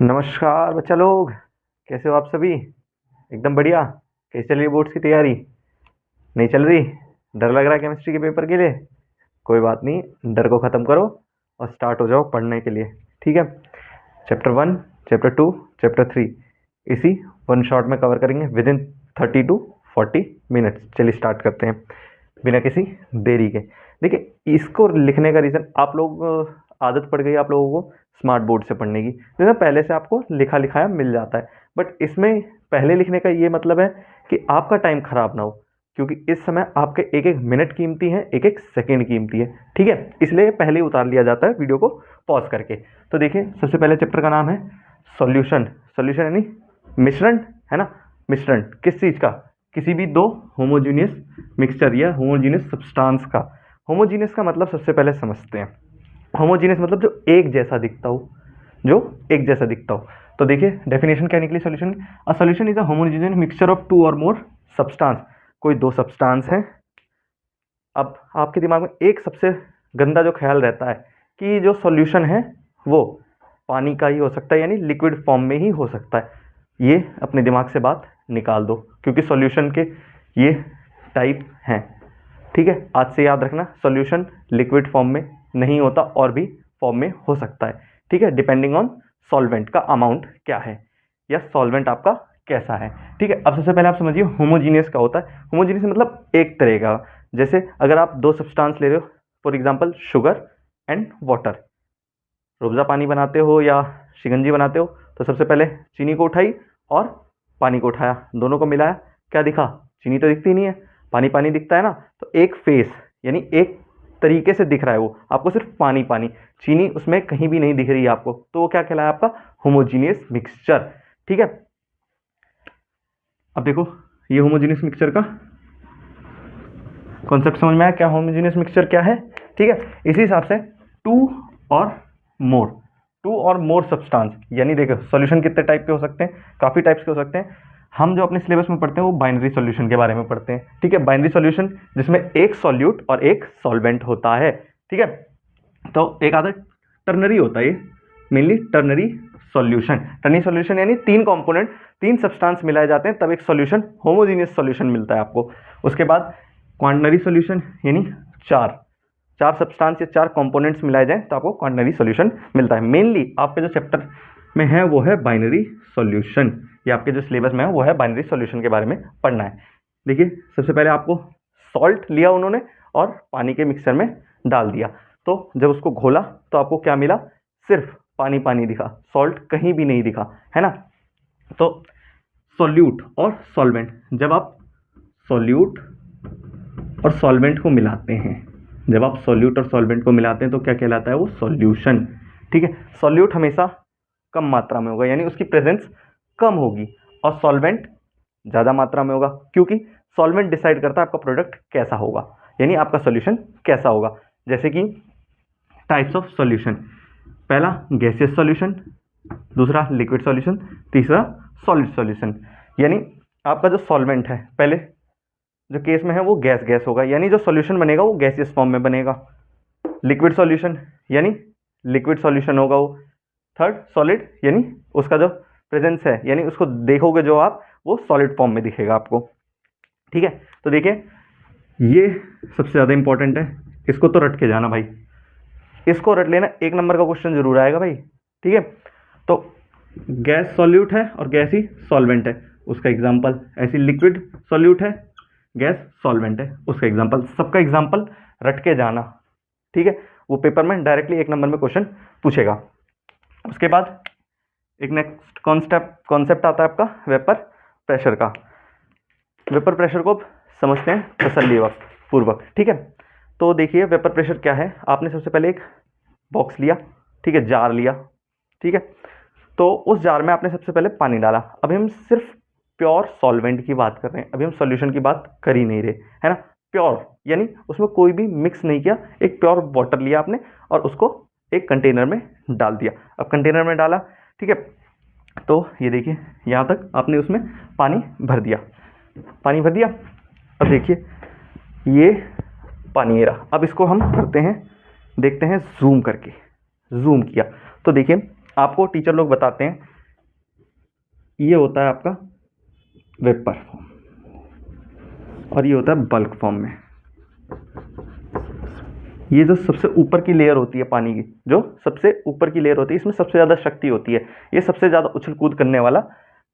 नमस्कार बच्चा लोग, कैसे हो आप सभी? एकदम बढ़िया। कैसे चल रही है बोर्ड्स की तैयारी? नहीं चल रही? डर लग रहा है केमिस्ट्री के पेपर के लिए? कोई बात नहीं, डर को ख़त्म करो और स्टार्ट हो जाओ पढ़ने के लिए। ठीक है, चैप्टर 1, चैप्टर 2, चैप्टर 3 इसी वन शॉट में कवर करेंगे विद इन 30 to 40 मिनट्स। चलिए स्टार्ट करते हैं बिना किसी देरी के। देखिए, इसको लिखने का रीज़न, आप लोग आदत पड़ गई आप लोगों को स्मार्ट बोर्ड से पढ़ने की, जैसे पहले से आपको लिखा लिखाया मिल जाता है। बट इसमें पहले लिखने का ये मतलब है कि आपका टाइम खराब ना हो, क्योंकि इस समय आपके एक एक मिनट कीमती है, एक एक सेकेंड कीमती है। ठीक है, इसलिए पहले ही उतार लिया जाता है वीडियो को पॉज करके। तो देखिए, सबसे पहले चैप्टर का नाम है सॉल्यूशन। सॉल्यूशन यानी मिश्रण, है ना। मिश्रण किस चीज़ का? किसी भी दो होमोजीनियस मिक्सचर या होमोजीनियस सब्सटेंस का। होमोजीनियस का मतलब सबसे पहले समझते हैं। होमोजीनियस मतलब जो एक जैसा दिखता हो, जो एक जैसा दिखता हो। तो देखिए डेफिनेशन क्या निकली सॉल्यूशन की। A solution is a homogeneous mixture of two or more substance. कोई दो सब्सटेंस है। अब आपके दिमाग में एक सबसे गंदा जो ख्याल रहता है कि जो सॉल्यूशन है वो पानी का ही हो सकता है, यानी लिक्विड फॉर्म में ही हो सकता है। ये अपने दिमाग से बात निकाल दो, क्योंकि सॉल्यूशन के ये टाइप हैं। ठीक है, आज से याद रखना, सॉल्यूशन लिक्विड फॉर्म में नहीं होता और भी फॉर्म में हो सकता है। ठीक है, डिपेंडिंग ऑन सॉल्वेंट का अमाउंट क्या है या सॉल्वेंट आपका कैसा है। ठीक है, अब सबसे पहले आप समझिए होमोजीनियस क्या होता है। होमोजीनियस मतलब एक तरह का। जैसे अगर आप दो सब्सटेंस ले रहे हो, for example sugar and water, Rooh Afza पानी बनाते हो या शिकंजी बनाते हो, तो सबसे पहले चीनी को उठाई और पानी को उठाया, दोनों को मिलाया, क्या दिखा? चीनी तो दिखती नहीं है, पानी पानी दिखता है ना। तो एक फेस यानी एक तरीके से दिख रहा है वो आपको, सिर्फ पानी पानी, चीनी उसमें कहीं भी नहीं दिख रही है आपको, तो वो क्या कहलाया आपका? Homogeneous mixture. ठीक है, अब देखो ये होमोजीनियस मिक्सचर का कॉन्सेप्ट समझ में आया, क्या होमोजीनियस मिक्सचर क्या है। ठीक है, इसी हिसाब से to or more, to or more substance, यानी देखो सॉल्यूशन कितने टाइप के हो सकते हैं, काफ़ी टाइप्स के हो सकते हैं। हम जो अपने सिलेबस में पढ़ते हैं वो बाइनरी सॉल्यूशन के बारे में पढ़ते हैं। ठीक है, बाइनरी सॉल्यूशन जिसमें एक सॉल्यूट और एक सॉल्वेंट होता है। ठीक है, तो एक आधा टर्नरी होता है, ये mainly ternary solution. Ternary solution यानी तीन कंपोनेंट, तीन सब्सटेंस मिलाए जाते हैं तब एक सॉल्यूशन, होमोजीनियस सॉल्यूशन मिलता है आपको। उसके बाद क्वांटनरी सॉल्यूशन यानी चार चार सब्सटेंस या चार कंपोनेंट्स मिलाए जाएं तो आपको क्वांटनरी सॉल्यूशन मिलता है। मेनली आपके जो चैप्टर में है वो है बाइनरी सॉल्यूशन, या आपके जो सिलेबस में है वो है बाइनरी सॉल्यूशन के बारे में पढ़ना है। देखिए, सबसे पहले आपको सॉल्ट लिया उन्होंने और पानी के मिक्सर में डाल दिया, तो जब उसको घोला तो आपको क्या मिला? सिर्फ पानी पानी दिखा, सॉल्ट कहीं भी नहीं दिखा, है ना। तो सॉल्यूट और सॉल्वेंट, जब आप सॉल्यूट और सॉल्वेंट को मिलाते हैं, जब आप सॉल्यूट और सॉल्वेंट को मिलाते हैं तो क्या कहलाता है? वो सॉल्यूशन। ठीक है, सॉल्यूट हमेशा कम मात्रा में होगा, यानी उसकी प्रेजेंस कम होगी, और सॉल्वेंट ज़्यादा मात्रा में होगा, क्योंकि सॉल्वेंट डिसाइड करता है आपका प्रोडक्ट कैसा होगा, यानी आपका सॉल्यूशन कैसा होगा। जैसे कि टाइप्स ऑफ सॉल्यूशन, पहला गैसियस सॉल्यूशन, दूसरा लिक्विड सॉल्यूशन, तीसरा सॉलिड सॉल्यूशन। यानी आपका जो सॉल्वेंट है, पहले जो केस में है वो गैस गैस होगा, यानी जो सॉल्यूशन बनेगा वो गैसियस फॉर्म में बनेगा। लिक्विड सॉल्यूशन यानी लिक्विड सॉल्यूशन होगा वो। थर्ड सॉलिड, यानी उसका जो प्रेजेंस है, यानी उसको देखोगे जो आप, वो सॉलिड फॉर्म में दिखेगा आपको। ठीक है, तो देखिए ये सबसे ज़्यादा इंपॉर्टेंट है, इसको तो रट के जाना भाई, इसको रट लेना, एक नंबर का क्वेश्चन जरूर आएगा भाई। ठीक है, तो गैस सॉल्यूट है और गैस ही सॉल्वेंट है, उसका एग्जाम्पल। ऐसी लिक्विड सॉल्यूट है, गैस सॉल्वेंट है, उसका एग्जाम्पल। सबका एग्जाम्पल रट के जाना। ठीक है, वो पेपर में डायरेक्टली एक नंबर में क्वेश्चन पूछेगा। उसके बाद एक नेक्स्ट कॉन्सेप्ट आता है आपका वेपर प्रेशर का। वेपर प्रेशर को समझते हैं तसल्ली पूर्वक। ठीक है, तो देखिए वेपर प्रेशर क्या है। आपने सबसे पहले एक बॉक्स लिया, ठीक है, जार लिया, ठीक है, तो उस जार में आपने सबसे पहले पानी डाला। अभी हम सिर्फ प्योर सॉल्वेंट की बात कर रहे हैं, अभी हम सॉल्यूशन की बात कर ही नहीं रहे, है ना। प्योर यानी उसमें कोई भी मिक्स नहीं किया, एक प्योर वाटर लिया आपने और उसको एक कंटेनर में डाल दिया। अब कंटेनर में डाला, ठीक है, तो ये देखिए यहाँ तक आपने उसमें पानी भर दिया, पानी भर दिया। अब देखिए ये पानी ये रहा। अब इसको हम करते हैं, देखते हैं जूम करके, जूम किया तो देखिए आपको टीचर लोग बताते हैं ये होता है आपका वेपर फॉर्म और ये होता है बल्क फॉर्म में। ये जो सबसे ऊपर की लेयर होती है पानी की, जो सबसे ऊपर की लेयर होती है, इसमें सबसे ज़्यादा शक्ति होती है। ये सबसे ज़्यादा उछल कूद करने वाला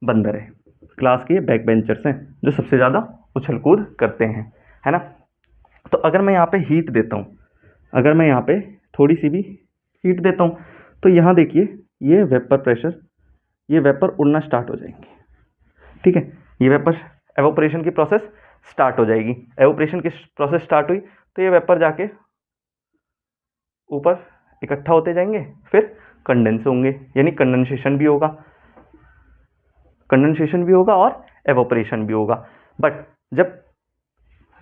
बंदर है। क्लास के बैक बेंचर्स हैं जो सबसे ज़्यादा उछल कूद करते हैं, है ना। तो अगर मैं यहाँ पे हीट देता हूँ, अगर मैं यहाँ पे थोड़ी सी भी हीट देता हूँ, तो यहाँ देखिए ये वेपर प्रेशर, ये वेपर उड़ना स्टार्ट हो जाएंगे, ठीक है। ये वेपर एवोपरेशन की प्रोसेस स्टार्ट हो जाएगी। एवोपरेशन की प्रोसेस स्टार्ट हुई तो ये वेपर जाके ऊपर इकट्ठा होते जाएंगे, फिर कंडेंस होंगे, यानी कंडेंसेशन भी होगा, कंडेंसेशन भी होगा और एवोपरेशन भी होगा। बट जब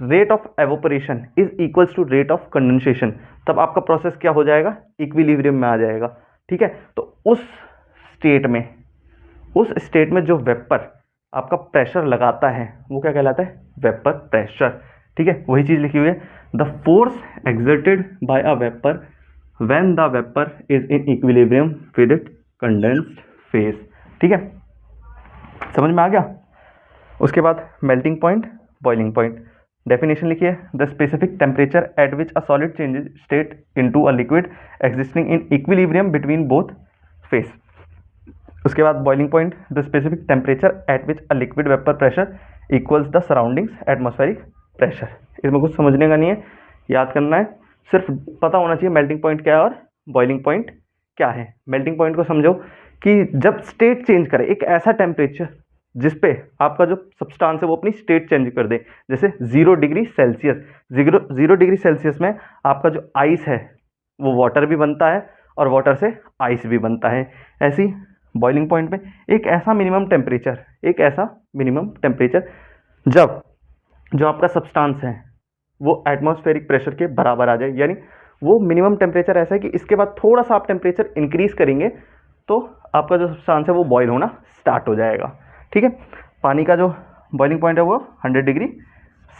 rate of evaporation is equals to rate of condensation, तब आपका प्रोसेस क्या हो जाएगा, इक्विलिब्रियम में आ जाएगा, ठीक है। तो उस स्टेट में जो वेपर आपका प्रेशर लगाता है वो क्या कहलाता है, वेपर प्रेशर, ठीक है। वही चीज लिखी हुई है, the force exerted by a vapour when the vapour is in equilibrium with it condensed phase, ठीक है। समझ में आ गया। उसके बाद melting point, boiling point, definition लिखिए, the specific temperature at which a solid changes state into a liquid existing in equilibrium between both phase. उसके बाद boiling point, the specific temperature at which a liquid vapour pressure equals the surroundings atmospheric pressure. इसमें कुछ समझने का नहीं है, याद करना है, सिर्फ पता होना चाहिए मेल्टिंग पॉइंट क्या है और बॉइलिंग पॉइंट क्या है। मेल्टिंग पॉइंट को समझो कि जब स्टेट चेंज करे, एक ऐसा टेम्परेचर जिसपे आपका जो सब्सटेंस है वो अपनी स्टेट चेंज कर दे, जैसे 0 डिग्री सेल्सियस, 0 डिग्री सेल्सियस में आपका जो आइस है वो वाटर भी बनता है और वाटर से आइस भी बनता है। ऐसी बॉइलिंग पॉइंट में एक ऐसा मिनिमम टेम्परेचर, एक ऐसा मिनिमम टेम्परेचर जब जो आपका सब्सटेंस है वो एटमॉस्फेरिक प्रेशर के बराबर आ जाए, यानी वो मिनिमम टेम्परेचर ऐसा है कि इसके बाद थोड़ा सा आप टेम्परेचर इंक्रीज करेंगे तो आपका जो सब्सटेंस है वो बॉयल होना स्टार्ट हो जाएगा, ठीक है। पानी का जो बॉइलिंग पॉइंट है वो 100 डिग्री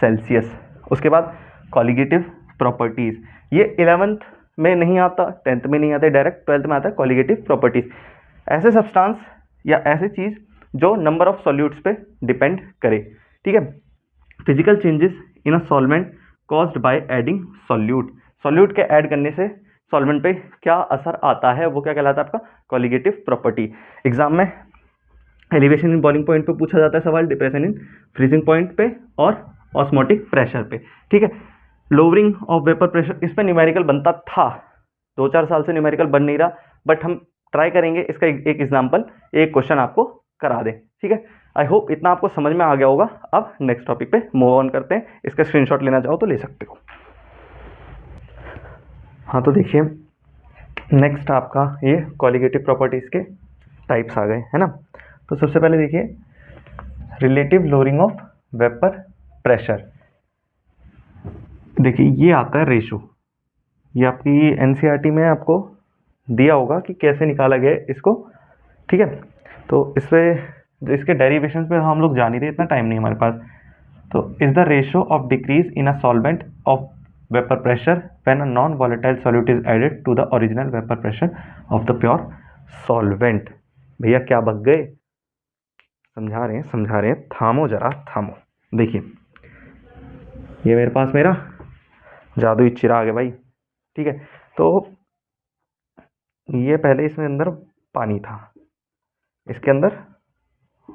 सेल्सियस। उसके बाद कॉलिगेटिव प्रॉपर्टीज़, ये 11th में नहीं आता, 10th में नहीं आता, डायरेक्ट 12th में आता है कॉलिगेटिव प्रॉपर्टीज़। ऐसे सब्सटेंस या ऐसी चीज़ जो नंबर ऑफ सॉल्यूट्स पे डिपेंड करे, ठीक है। Physical changes in a solvent caused by adding solute, solute के ऐड करने से सॉल्वेंट पे क्या असर आता है वो क्या कहलाता है आपका कॉलिगेटिव प्रॉपर्टी। एग्जाम में एलिवेशन इन बॉइलिंग पॉइंट पे पूछा जाता है सवाल, डिप्रेशन इन फ्रीजिंग पॉइंट पे और ऑस्मोटिक प्रेशर पे, ठीक है। लोअरिंग ऑफ वेपर प्रेशर, इस पर न्यूमेरिकल बनता था, 2-4 साल से न्यूमेरिकल बन नहीं रहा, बट हम ट्राई करेंगे इसका एक एग्जाम्पल, एक क्वेश्चन आपको करा दें, ठीक है। आई होप इतना आपको समझ में आ गया होगा। अब नेक्स्ट टॉपिक पे मूव ऑन करते हैं, इसका स्क्रीनशॉट लेना चाहो तो ले सकते हो। हाँ तो देखिए नेक्स्ट आपका ये कॉलिगेटिव प्रॉपर्टीज के टाइप्स आ गए, है ना। तो सबसे पहले देखिए relative lowering of vapour pressure. देखिए ये आता है रेशो, ये आपकी एनसीईआरटी में आपको दिया होगा कि कैसे निकाला गया है इसको, ठीक है। तो इसमें जो इसके डेरिवेशन पे हम लोग जान ही रहे, इतना टाइम नहीं हमारे पास। तो is the ratio of decrease in a solvent of vapour pressure when a non volatile solute is added to the original vapour pressure of the pure solvent. भैया क्या बक गए, समझा रहे हैं, थामो जरा थामो। देखिए ये मेरे पास मेरा जादुई चिराग है भाई, ठीक है। तो ये पहले इसमें अंदर पानी था, इसके अंदर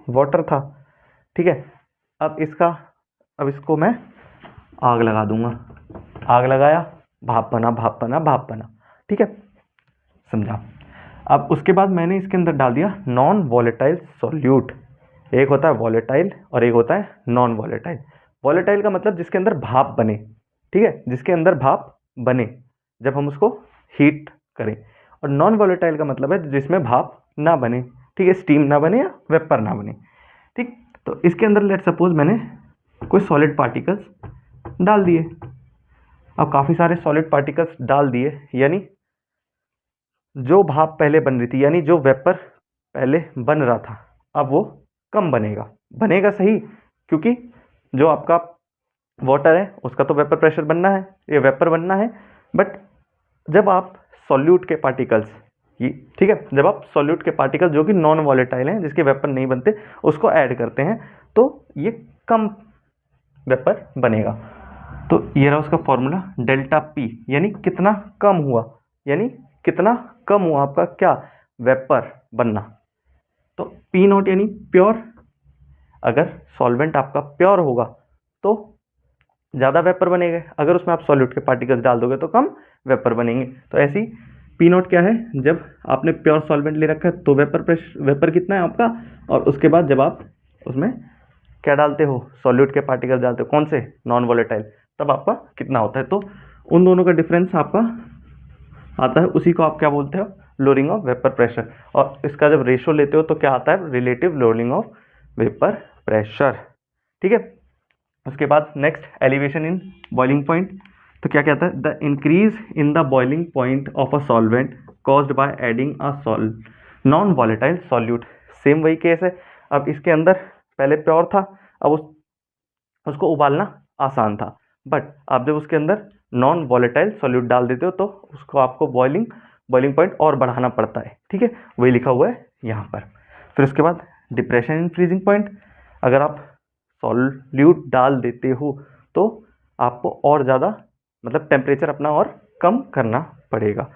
वाटर था, ठीक है। अब इसको मैं आग लगा दूंगा, आग लगाया, भाप बना, ठीक है, समझा। अब उसके बाद मैंने इसके अंदर डाल दिया नॉन वॉलेटाइल सॉल्यूट। एक होता है वॉलेटाइल और एक होता है नॉन वॉलेटाइल। वॉलेटाइल का मतलब जिसके अंदर भाप बने, ठीक है, जिसके अंदर भाप बने जब हम उसको हीट करें। और नॉन वॉलेटाइल का मतलब है जिसमें भाप ना बने, ठीक है, स्टीम ना बने या वेपर ना बने, ठीक। तो इसके अंदर लेट सपोज मैंने कोई सॉलिड पार्टिकल्स डाल दिए। अब काफ़ी सारे सॉलिड पार्टिकल्स डाल दिए, यानी जो भाप पहले बन रही थी, यानी जो वेपर पहले बन रहा था, अब वो कम बनेगा सही, क्योंकि जो आपका वाटर है उसका तो वेपर प्रेशर बनना है, ये वेपर बनना है। बट जब आप सॉल्यूट के पार्टिकल्स ये ठीक है। जब आप सॉल्यूट के पार्टिकल जो कि नॉन वॉलेटाइल हैं, जिसके वेपर नहीं बनते, उसको ऐड करते हैं तो ये कम वेपर बनेगा। तो ये रहा उसका फॉर्मूला डेल्टा पी, यानी कितना कम हुआ, यानी कितना कम हुआ आपका क्या वेपर बनना। तो पी नॉट यानी प्योर, अगर सॉल्वेंट आपका प्योर होगा तो ज़्यादा वेपर बनेगा, अगर उसमें आप सॉल्यूट के पार्टिकल्स डाल दोगे तो कम वेपर बनेंगे। तो ऐसी पी नॉट क्या है, जब आपने प्योर सॉल्वेंट ले रखा है तो वेपर कितना है आपका, और उसके बाद जब आप उसमें क्या डालते हो, सॉल्यूट के पार्टिकल डालते हो, कौन से, नॉन वॉलेटाइल, तब आपका कितना होता है। तो उन दोनों का डिफरेंस आपका आता है, उसी को आप क्या बोलते हो, लोअरिंग ऑफ वेपर प्रेशर। और इसका जब रेशो लेते हो तो क्या आता है, relative lowering of vapour pressure. ठीक है। उसके बाद next elevation in boiling point. तो क्या कहता है, the increase in the boiling point of a solvent caused by adding a non volatile solute. Same वही केस है। अब इसके अंदर पहले प्योर था, अब उसको उबालना आसान था, बट आप जब उसके अंदर नॉन वॉलेटाइल सॉल्यूट डाल देते हो तो उसको आपको बॉइलिंग पॉइंट और बढ़ाना पड़ता है। ठीक है, वही लिखा हुआ है यहाँ पर। फिर उसके बाद डिप्रेशन इन फ्रीजिंग पॉइंट। अगर आप सॉल्यूट डाल देते हो तो आपको और ज़्यादा मतलब टेम्परेचर अपना और कम करना पड़ेगा।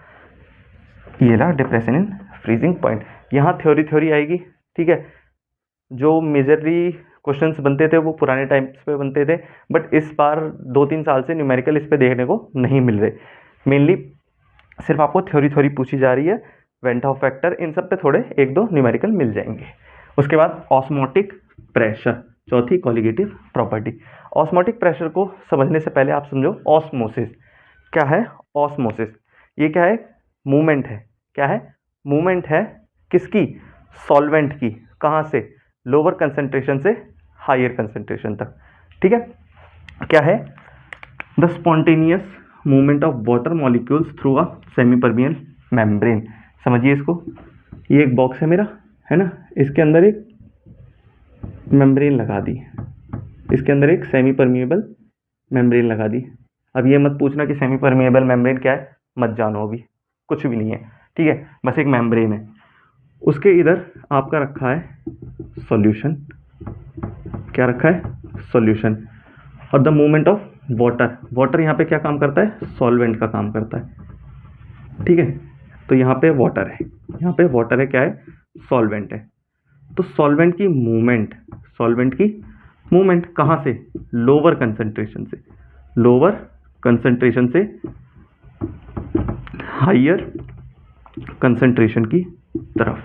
ये रहा डिप्रेशन इन फ्रीजिंग पॉइंट। यहाँ थ्योरी आएगी। ठीक है, जो मेजरली क्वेश्चंस बनते थे वो पुराने टाइम्स पे बनते थे, बट इस बार 2-3 साल से न्यूमेरिकल इस पे देखने को नहीं मिल रहे। मेनली सिर्फ आपको थ्योरी पूछी जा रही है, वेंट ऑफ फैक्टर, इन सब पे थोड़े 1-2 न्यूमेरिकल मिल जाएंगे। उसके बाद ऑस्मोटिक प्रेशर, चौथी कॉलिगेटिव प्रॉपर्टी। ऑस्मोटिक प्रेशर को समझने से पहले आप समझो ऑस्मोसिस क्या है। ऑस्मोसिस ये क्या है, मूवमेंट है। क्या है, मूवमेंट है किसकी, सॉल्वेंट की। कहाँ से, लोअर कंसंट्रेशन से हायर कंसंट्रेशन तक। ठीक है, क्या है, the spontaneous movement of water molecules through a semi permeable membrane. समझिए इसको, ये एक बॉक्स है मेरा, है ना, इसके अंदर एक मेम्ब्रेन लगा दी, इसके अंदर एक सेमी परमिएबल मेम्ब्रेन लगा दी। अब ये मत पूछना कि सेमी परमिएबल मेम्ब्रेन क्या है, मत जानो, अभी कुछ भी नहीं है। ठीक है, बस एक मेम्ब्रेन है। उसके इधर आपका रखा है सॉल्यूशन। क्या रखा है, सॉल्यूशन। और द मूवमेंट ऑफ वाटर यहाँ पे क्या काम करता है, सॉल्वेंट का काम करता है। ठीक है, तो यहाँ पे वाटर है, यहाँ पे वाटर है, क्या है, सॉल्वेंट है। तो सॉल्वेंट की मूवमेंट कहाँ से, लोअर कंसंट्रेशन से हायर कंसंट्रेशन की तरफ।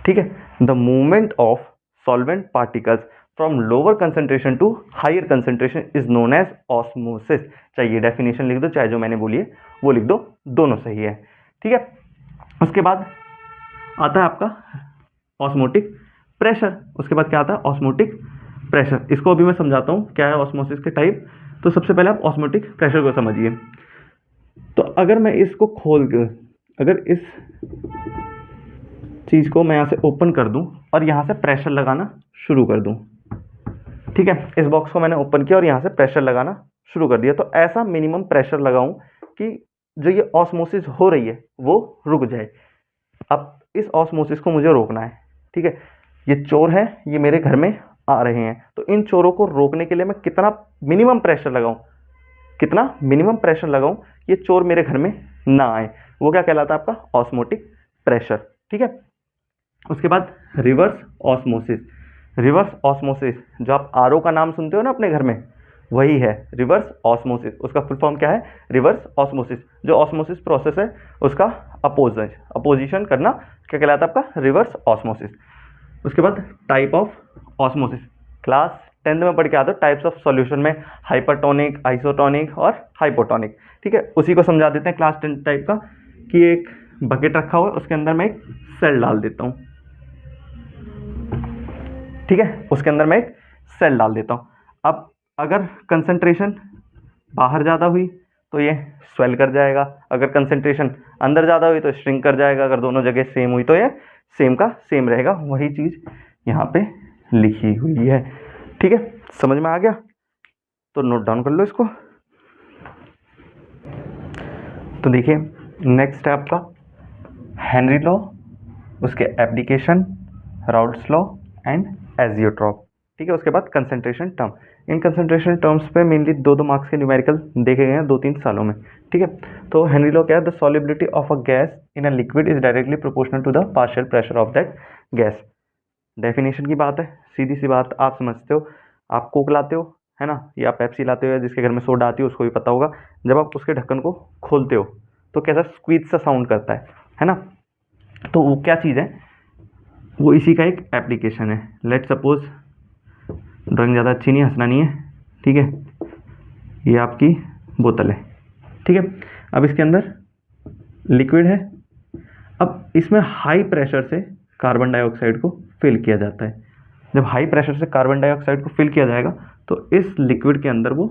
ठीक है, the movement of solvent particles from lower concentration to higher concentration is known as osmosis. चाहिए डेफिनेशन लिख दो, चाहे जो मैंने बोली है वो लिख दो, दोनों सही है। ठीक है, उसके बाद आता है आपका ऑस्मोटिक प्रेशर। उसके बाद क्या आता है, ऑस्मोटिक प्रेशर। इसको अभी मैं समझाता हूँ क्या है ऑस्मोसिस के टाइप। तो सबसे पहले आप ऑस्मोटिक प्रेशर को समझिए। तो अगर मैं इसको खोल कर, अगर इस चीज़ को मैं यहाँ से ओपन कर दूँ और यहाँ से प्रेशर लगाना शुरू कर दूँ, ठीक है, इस बॉक्स को मैंने ओपन किया और यहाँ से प्रेशर लगाना शुरू कर दिया, तो ऐसा मिनिमम प्रेशर लगाऊं कि जो ये ऑस्मोसिस हो रही है वो रुक जाए। अब इस ऑस्मोसिस को मुझे रोकना है। ठीक है, ये चोर है, ये मेरे घर में आ रहे हैं, तो इन चोरों को रोकने के लिए मैं कितना मिनिमम प्रेशर लगाऊं, ये चोर मेरे घर में ना आए, वो क्या कहलाता है, आपका ऑस्मोटिक प्रेशर। ठीक है, उसके बाद रिवर्स ऑस्मोसिस, जो आप आरओ का नाम सुनते हो ना अपने घर में, वही है रिवर्स ऑस्मोसिस। उसका फुल फॉर्म क्या है, रिवर्स ऑस्मोसिस। जो ऑस्मोसिस प्रोसेस है उसका अपोजिशन करना क्या कहलाता है, आपका रिवर्स ऑस्मोसिस। उसके बाद type of osmosis, class 10th में पढ़ के आता है टाइप्स ऑफ सॉल्यूशन में, हाइपरटोनिक, आइसोटोनिक और हाइपोटोनिक। ठीक है, उसी को समझा देते हैं क्लास 10 टाइप का, कि एक बकेट रखा हुआ है, उसके अंदर मैं एक सेल डाल देता हूँ। ठीक है, उसके अंदर मैं एक सेल डाल देता हूँ। अब अगर कंसंट्रेशन बाहर ज़्यादा हुई तो ये स्वेल कर जाएगा, अगर कंसंट्रेशन अंदर ज़्यादा हुई तो श्रिंक कर जाएगा, अगर दोनों जगह सेम हुई तो ये सेम का सेम रहेगा। वही चीज़ यहाँ पे लिखी हुई है। ठीक है, समझ में आ गया, तो नोट डाउन कर लो इसको। तो देखिए नेक्स्ट है आपका हेनरी लॉ, उसके application, Raoult's law and azeotrope. ठीक है, उसके बाद concentration term. In concentration terms पे मेनली दो मार्क्स के न्यूमेरिकल देखे गए हैं 2-3 सालों में। ठीक है, तो हेनरी लॉ क्या है, the solubility of a gas in a liquid is directly proportional to the partial pressure of that gas. Definition की बात है, सीधी सी बात, आप समझते हो, आप कोक लाते हो है ना, या पेप्सी लाते हो, या जिसके घर में सोडा आती है उसको भी पता होगा, जब आप उसके ढक्कन को खोलते हो तो कैसा स्क्वीज सा साउंड करता है ना। तो वो क्या चीज़ है, वो इसी का एक एप्लीकेशन है। लेट सपोज, ड्राइंग ज़्यादा अच्छी नहीं, हंसना नहीं है, ठीक है, ये आपकी बोतल है, ठीक है। अब इसके अंदर लिक्विड है, अब इसमें हाई प्रेशर से कार्बन डाइऑक्साइड को फिल किया जाता है। जब हाई प्रेशर से कार्बन डाइऑक्साइड को फिल किया जाएगा तो इस लिक्विड के अंदर वो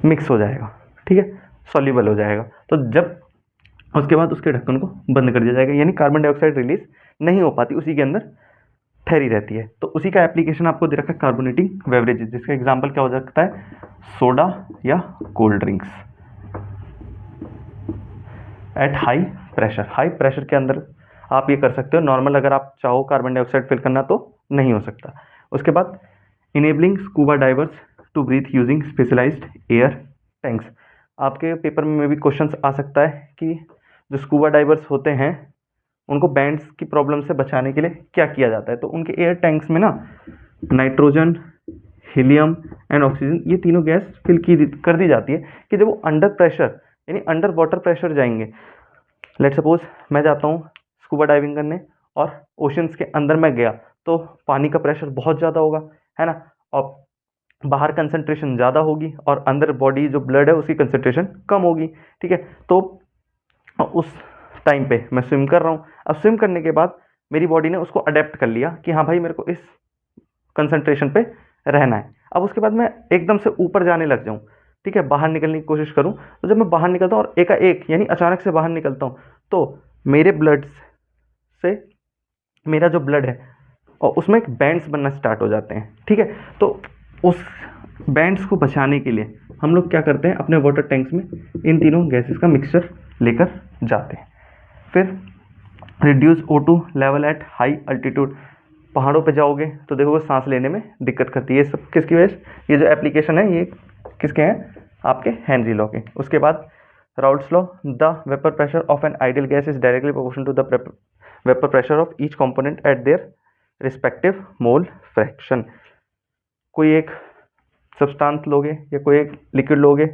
मिक्स हो जाएगा, ठीक है, सॉल्युबल हो जाएगा। तो जब उसके बाद उसके ढक्कन को बंद कर दिया जाएगा, यानी कार्बन डाइऑक्साइड रिलीज नहीं हो पाती, उसी के अंदर ठहरी रहती है। तो उसी का एप्लीकेशन आपको दे रखा है कार्बोनेटिंग बेवरेजेस, जिसका एग्जांपल क्या हो सकता है, सोडा या cold drinks at high pressure. High pressure के अंदर आप ये कर सकते हो, नॉर्मल अगर आप चाहो कार्बन डाइऑक्साइड फिल करना तो नहीं हो सकता। उसके बाद enabling scuba divers to breathe using specialised air tanks. आपके पेपर में भी क्वेश्चंस आ सकता है कि जो स्कूबा डाइवर्स होते हैं उनको बैंड्स की प्रॉब्लम से बचाने के लिए क्या किया जाता है, तो उनके एयर टैंक्स में ना नाइट्रोजन, हीलियम एंड ऑक्सीजन, ये तीनों गैस फिल कर दी जाती है कि जब वो अंडर प्रेशर यानी अंडर वाटर प्रेशर जाएंगे। लेट सपोज मैं जाता हूँ स्कूबा डाइविंग करने और ओशंस के अंदर मैं गया तो पानी का प्रेशर बहुत ज़्यादा होगा, है ना, और बाहर कंसंट्रेशन ज़्यादा होगी और अंदर बॉडी जो ब्लड है उसकी कंसंट्रेशन कम होगी, ठीक है। तो उस टाइम पे मैं स्विम कर रहा हूँ, अब स्विम करने के बाद मेरी बॉडी ने उसको अडेप्ट कर लिया कि हाँ भाई मेरे को इस कंसंट्रेशन पे रहना है। अब उसके बाद मैं एकदम से ऊपर जाने लग जाऊँ, ठीक है, बाहर निकलने की कोशिश करूँ, तो जब मैं बाहर निकलता हूँ और एकाएक यानी अचानक से बाहर निकलता हूँ तो मेरे ब्लड से मेरा जो ब्लड है और उसमें एक बैंड्स बनना स्टार्ट हो जाते हैं, ठीक है। तो उस बैंड्स को बचाने के लिए हम लोग क्या करते हैं, अपने वाटर टैंक्स में इन तीनों गैसेस का मिक्सचर लेकर जाते हैं। फिर reduce O2 level at high altitude. पहाड़ों पे जाओगे तो देखोगे सांस लेने में दिक्कत करती है, सब किसकी वजह से, ये जो एप्लीकेशन है ये किसके हैं, आपके हेनरी लॉ के। उसके बाद Raoult's law, the vapour pressure of an ideal gas is directly proportional to the vapour pressure of each component at their respective mole fraction. कोई एक सब्सटेंस लोगे या कोई एक लिक्विड लोगे,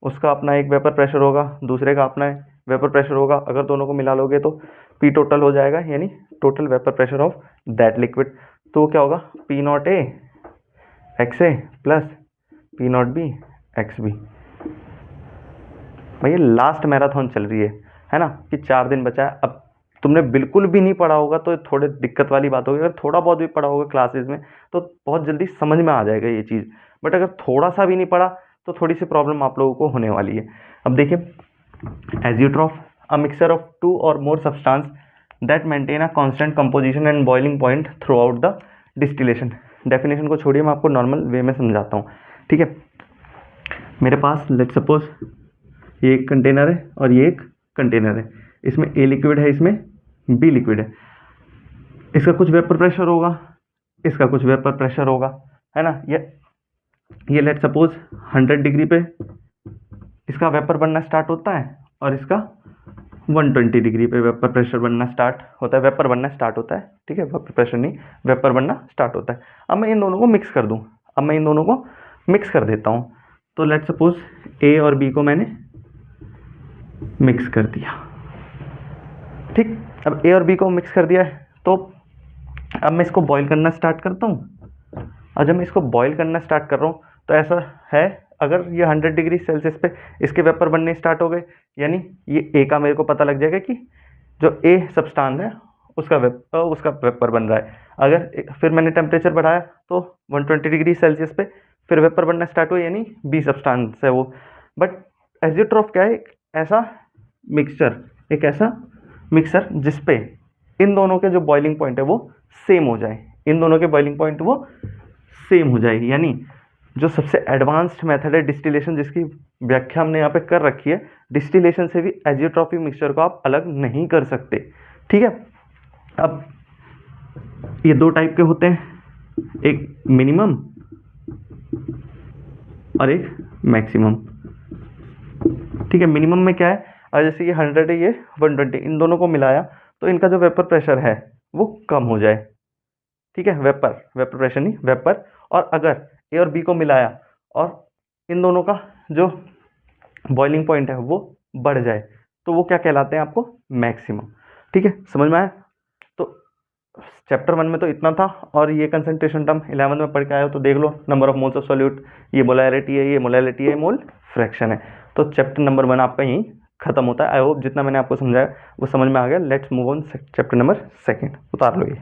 उसका अपना एक वेपर प्रेशर होगा, दूसरे का अपना वेपर प्रेशर होगा, अगर दोनों को मिला लोगे तो पी टोटल हो जाएगा, यानी total vapour pressure of that liquid. तो क्या होगा, P naught A X A plus P naught B X B. भाई लास्ट मैराथन चल रही है ना, कि 4 दिन बचा है। अब तुमने बिल्कुल भी नहीं पढ़ा होगा तो थोड़े दिक्कत वाली बात होगी, अगर थोड़ा बहुत भी पढ़ा होगा क्लासेस में तो बहुत जल्दी समझ में आ जाएगा ये चीज़, बट अगर थोड़ा सा भी नहीं पढ़ा तो थोड़ी सी प्रॉब्लम आप लोगों को होने वाली है। अब देखिए, एजियोट्रॉफ, अ मिक्सचर ऑफ 2 और more substance that maintain a constant composition and boiling point through out the distillation. Definition को छोड़िए, मैं आपको नॉर्मल वे में समझाता हूँ, ठीक है। मेरे पास लेट सपोज ये एक कंटेनर है और ये एक कंटेनर है, इसमें ए लिक्विड है, इसमें बी लिक्विड है। इसका कुछ वेपर प्रेशर होगा, इसका कुछ वेपर प्रेशर होगा, है ना। ये लेट सपोज 100 डिग्री पे इसका वेपर बनना स्टार्ट होता है और इसका 120 डिग्री पे वेपर प्रेशर बनना स्टार्ट होता है, वेपर बनना स्टार्ट होता है, ठीक है, वेपर प्रेशर नहीं, वेपर बनना स्टार्ट होता है। अब मैं इन दोनों को मिक्स कर दूं, अब मैं इन दोनों को मिक्स कर देता हूं, तो लेट सपोज ए और बी को मैंने मिक्स कर दिया, ठीक। अब ए और बी को मिक्स कर दिया है तो अब मैं इसको बॉईल करना स्टार्ट करता हूँ, और जब मैं इसको बॉईल करना स्टार्ट कर रहा हूँ तो ऐसा है, अगर ये 100 डिग्री सेल्सियस पे इसके वेपर बनने स्टार्ट हो गए, यानी ये ए का मेरे को पता लग जाएगा कि जो ए सब्सटेंस है उसका वेपर बन रहा है। अगर फिर मैंने टेम्परेचर बढ़ाया तो 120 डिग्री सेल्सियस पे फिर वेपर बनना स्टार्ट हुआ, यानी बी सब्सटेंस है वो। बट एजियोट्रॉफ क्या है, एक ऐसा मिक्सचर जिसपे इन दोनों के जो बॉइलिंग पॉइंट है वो सेम हो जाए, इन दोनों के बॉइलिंग पॉइंट वो सेम हो जाए, यानी जो सबसे एडवांस्ड मेथड है डिस्टिलेशन, जिसकी व्याख्या हमने यहाँ पे कर रखी है, डिस्टिलेशन से भी एजियोट्रॉपिक मिक्सचर को आप अलग नहीं कर सकते। ठीक है, अब ये दो टाइप के होते हैं, एक मिनिमम और एक मैक्सिमम। ठीक है, मिनिमम में क्या है, जैसे ये 100 है, ये 120, इन दोनों को मिलाया तो इनका जो वेपर प्रेशर है वो कम हो जाए। ठीक है, वेपर प्रेशर नहीं, वेपर। और अगर ए और बी को मिलाया और इन दोनों का जो बॉइलिंग पॉइंट है वो बढ़ जाए तो वो क्या कहलाते हैं आपको, मैक्सिमम। ठीक है, समझ में आया? तो चैप्टर 1 में तो इतना था, और ये कंसंट्रेशन टर्म 11 में पढ़ के आए हो तो देख लो, number of moles of solute, ये मोलैलिटी है, ये मोलैलिटी है, मोल फ्रैक्शन है। तो चैप्टर नंबर 1 आपका यहीं खत्म होता है। आई होप जितना मैंने आपको समझाया वो समझ में आ गया। Let's move on chapter number 2, उतार लो ये।